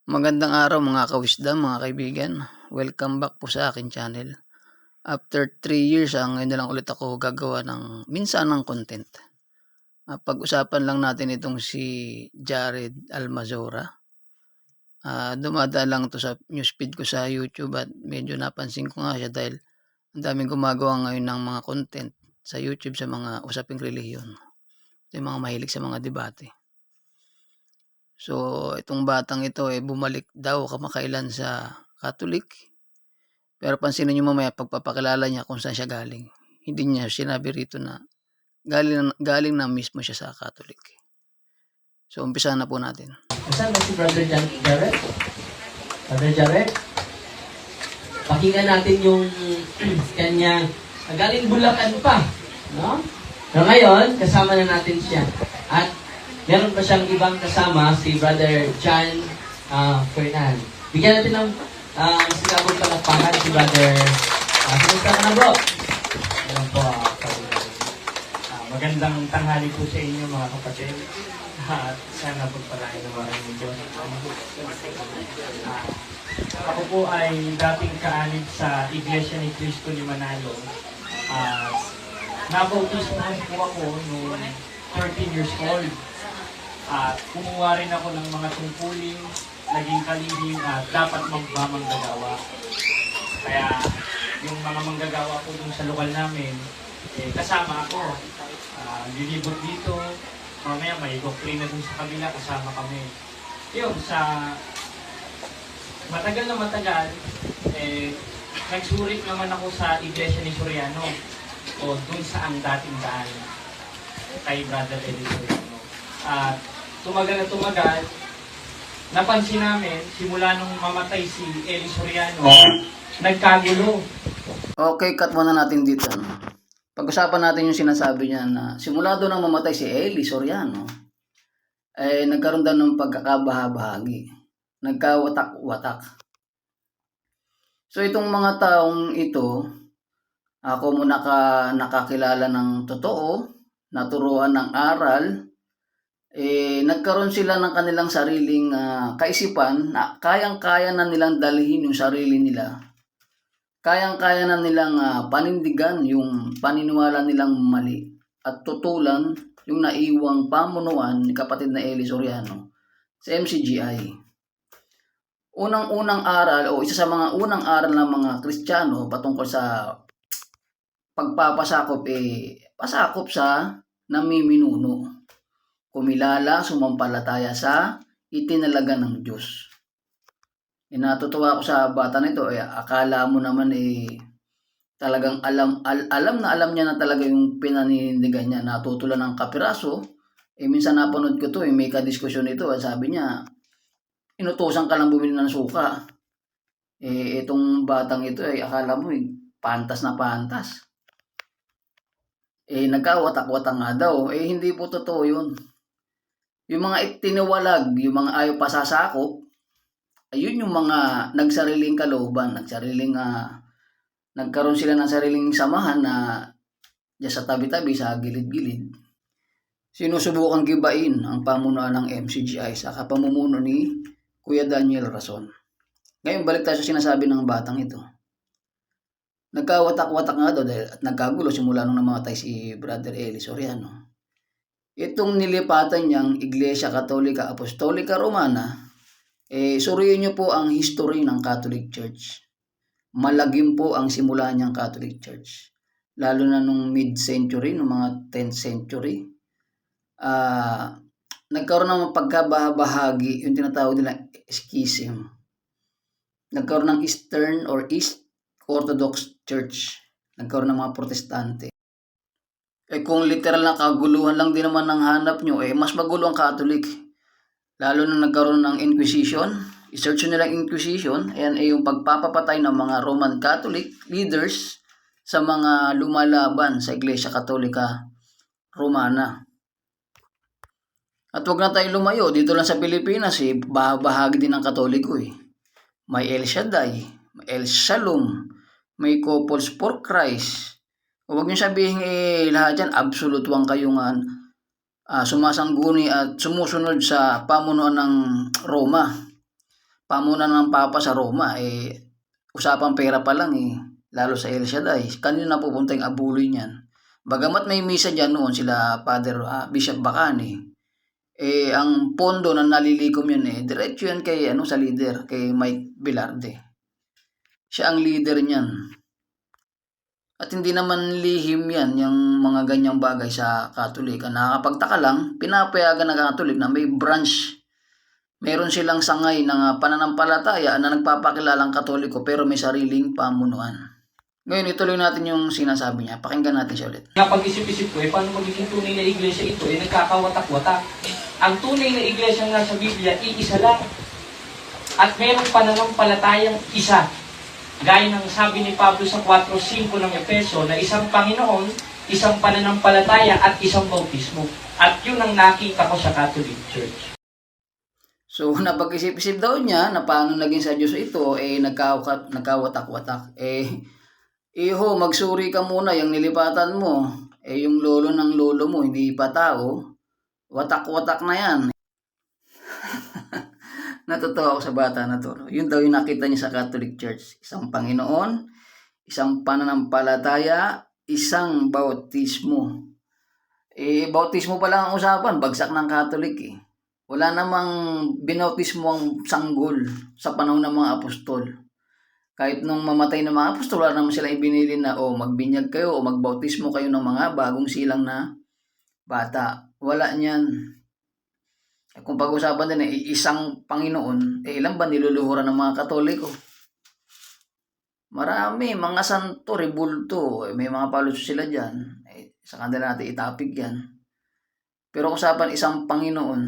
Magandang araw mga ka-wisdom, mga kaibigan. Welcome back po sa akin channel. After 3 years, ngayon na lang ulit ako gagawa ng minsanang content. Pag-usapan lang natin itong si Jared Almazora. Dumadaan lang to sa newsfeed ko sa YouTube at medyo napansin ko nga siya dahil ang daming gumagawa ngayon ng mga content sa YouTube sa mga usaping relihiyon. Yung mga mahilig sa mga debate. So, itong batang ito bumalik daw kamakailan sa Catholic. Pero pansinin niyo mamaya pagpapakilala niya kung saan siya galing. Hindi niya sinabi rito na galing na mismo siya sa Catholic. So, umpisahan na po natin. Saan ba si Brother Jared? Brother Jared? Pakinggan natin yung kanya. Galing Bulacan pa. No? Pero ngayon, kasama na natin siya. At meron pa siyang ibang kasama, si Brother John Fernan. Bigyan natin ng sigabong palakpakan si Brother. Kumusta ka na, bro? Alam po, magandang tanghali po sa inyo mga kapatid. At sana pagpalain ng maraming Diyos. Ako po ay dating kaalib sa Iglesia ni Cristo ni Manalo. Nabautismohan po ako noong 13 years old. Kumuha rin ako ng mga tungkulin, naging kalihim at dapat magmamanggagawa. Kaya yung mga manggagawa po dun sa lokal namin, kasama ako. Lilibot dito, mamaya may doktrina dun sa kabila, kasama kami. Yun, sa matagal na matagal, nagsurit naman ako sa Iglesia ni Soriano o dun sa ang dating daan kay Brother Eli Soriano. At tumagal na tumagal, napansin namin, simula nung mamatay si Eli Soriano, nagkagulo. Okay, cut muna natin dito. Pag-usapan natin yung sinasabi niya na simula doon nang mamatay si Eli Soriano, nagkaroon daw ng pagkakabahabahagi. Nagkawatak-watak. So itong mga taong ito, ako muna nakakilala ng totoo, naturuan ng aral, nagkaroon sila ng kanilang sariling kaisipan na kayang-kaya na nilang dalhin yung sarili nila. Kayang-kaya na nilang panindigan yung paniniwala nilang mali at tutulan yung naiwang pamunuan ni kapatid na Eli Soriano sa MCGI. Unang-unang aral o isa sa mga unang aral ng mga Kristiyano patungkol sa pagpapasakop pasakop sa namiminuno. Kumilala, sumampalataya sa itinalaga ng Diyos. Natutuwa ako sa bata nito, akala mo naman talagang alam na alam niya na talaga yung pinaninindigan niya, natutulan ng kapiraso. Minsan napanood ko to, may kadiskusyon ito, sabi niya, inutusan ka lang bumili ng suka. Itong batang ito, akala mo, pantas na pantas. Nagkawatak-watak nga daw, hindi po totoo yun. Yung mga itiniwalag, yung mga ayaw pasasakop, ayun yung mga nagsariling kalooban, nagkaroon sila ng sariling samahan na dyan sa tabi-tabi, sa gilid-gilid. Sinusubukang gibain ang pamunuan ng MCGI sa kapamumuno ni Kuya Daniel Rason. Ngayon, balik tayo sa sinasabi ng batang ito. Nagkawatak-watak nga daw dahil at nagkagulo simula nung namatay si Brother Eli Soriano. Itong nilipatan niyang Iglesia Katolika Apostolika Romana, suriin niyo po ang history ng Catholic Church. Malagim po ang simula niyang Catholic Church. Lalo na nung mid-century, nung mga 10th century. Nagkaroon ng pagkabahagi, yung tinatawag nila schism. Nagkaroon ng Eastern or East Orthodox Church. Nagkaroon ng mga Protestante. Kung literal na kaguluhan lang din naman ang hanap nyo, mas magulo ang Catholic. Lalo na nagkaroon ng Inquisition. I-search nyo nilang Inquisition. Ayan yung pagpapapatay ng mga Roman Catholic leaders sa mga lumalaban sa Iglesia Katolika Romana. At wag na tayo lumayo. Dito lang sa Pilipinas, bahagi din ng Katoliko. May El Shaddai, may El Shalom, may Couples for Christ. Huwag niyo sabihin lahat yan, absolute wang kayong sumasangguni at sumusunod sa pamunuan ng Roma. pamunan ng Papa sa Roma, usapang pera pa lang lalo sa El Shaddai. Kanino na pupunta yung abuloy niyan? Bagamat may misa dyan noon sila Father Bishop Bacani, ang pondo na nalilikom yun diretso yan kay sa leader, kay Mike Velarde. Siya ang leader niyan. At hindi naman lihim yan, yung mga ganyang bagay sa Katolika. Nakakapagtaka lang, pinapayagan ng Katolik na may branch. Meron silang sangay ng pananampalataya na nagpapakilalang Katoliko pero may sariling pamunuan. Ngayon, ituloy natin yung sinasabi niya. Pakinggan natin siya ulit. Napag-isip-isip ko, paano magiging tunay na iglesia ito? Nagkakawatak-watak. Ang tunay na iglesia nga sa Biblia, iisa lang. At merong pananampalatayang isa. Gaya ng sabi ni Pablo sa 4:5 ng Efeso na isang Panginoon, isang pananampalataya at isang bautismo. At yun ang nakita ko sa Catholic Church. So, napag-isip-isip daw niya na paano naging sa Diyos ito, nagkawatak-watak. Iho, magsuri ka muna, yung nilipatan mo, yung lolo ng lolo mo, hindi pa tao, watak-watak na yan. Natutuwa ako sa bata na to. Yun daw yung nakita niya sa Catholic Church. Isang Panginoon, isang pananampalataya, isang bautismo. Bautismo pa lang ang usapan, bagsak ng Catholic Wala namang binautismo ang sanggol sa panahon ng mga apostol. Kahit nung mamatay ng mga apostol, wala naman silang ibinili na magbinyag kayo o magbautismo kayo ng mga bagong silang na bata. Wala niyan. Kung pag-usapan din isang Panginoon, ilan ba niluluhuran ng mga Katoliko? Marami, mga santo, rebulto, may mga paluso sila dyan. Sa kanila natin itapig yan. Pero kung usapan isang Panginoon,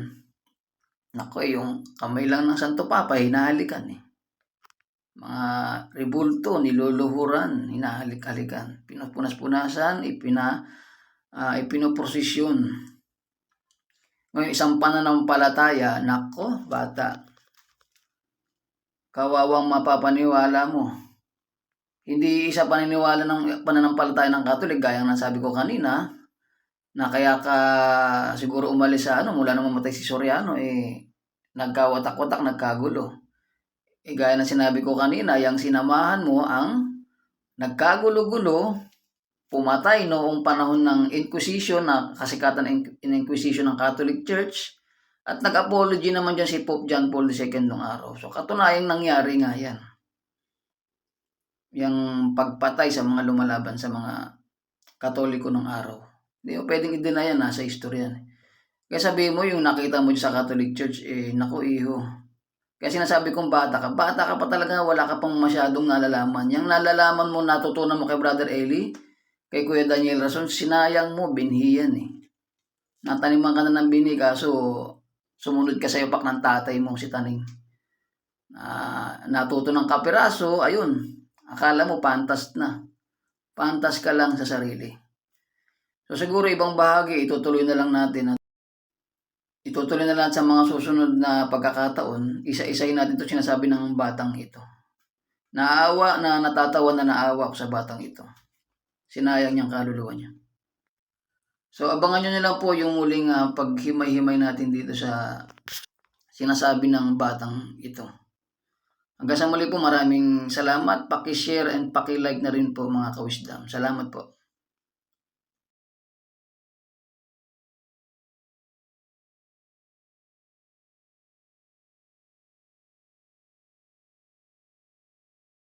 nako, yung kamay lang ng Santo Papa, hinahalikan Mga rebulto, niluluhuran, hinahalik-halikan. Pinupunas-punasan, ipinoprosesyon. Ngayon, isang pananampalataya, nako, bata, kawawang mapapaniwala mo. Hindi isa paniniwala ng pananampalataya ng Katolik, gaya ng sabi ko kanina, na kaya ka siguro umalis sa mula nang mamatay si Soriano, nagkawatak-watak, nagkagulo. Gaya ng sinabi ko kanina, yung sinamahan mo ang nagkagulo-gulo, pumatay noong panahon ng Inquisition, na kasikatan ng Inquisition ng Catholic Church, at nag-apology naman dyan si Pope John Paul II nung araw. So, katunayang nangyari nga yan. Yung pagpatay sa mga lumalaban sa mga Katoliko nung araw. Hindi mo pwedeng i-deny yan, nasa history yan. Kaya sabi mo, yung nakita mo sa Catholic Church, naku iho. Kaya sinasabi kong bata ka pa talaga, wala ka pang masyadong nalalaman. Yung nalalaman mo, natutunan mo kay Brother Eli, kay Kuya Daniel Rason, sinayang mo, binhi yan Nataniman ka na ng binhi, kaso sumunod ka sa ipak ng tatay mo, si Taning. Natuto ng kapiraso, ayun, akala mo pantas na. Pantas ka lang sa sarili. So siguro ibang bahagi, itutuloy na lang natin. Itutuloy na lang sa mga susunod na pagkakataon, isa-isayin natin ito sinasabi ng batang ito. Natatawa na naawa ko sa batang ito. Sinayang niyang kaluluwa niya. So, abangan nyo na lang po yung muling paghimay-himay natin dito sa sinasabi ng batang ito. Hanggang sa muli po, maraming salamat. Paki-share and paki-like na rin po mga ka-wisdom. Salamat po.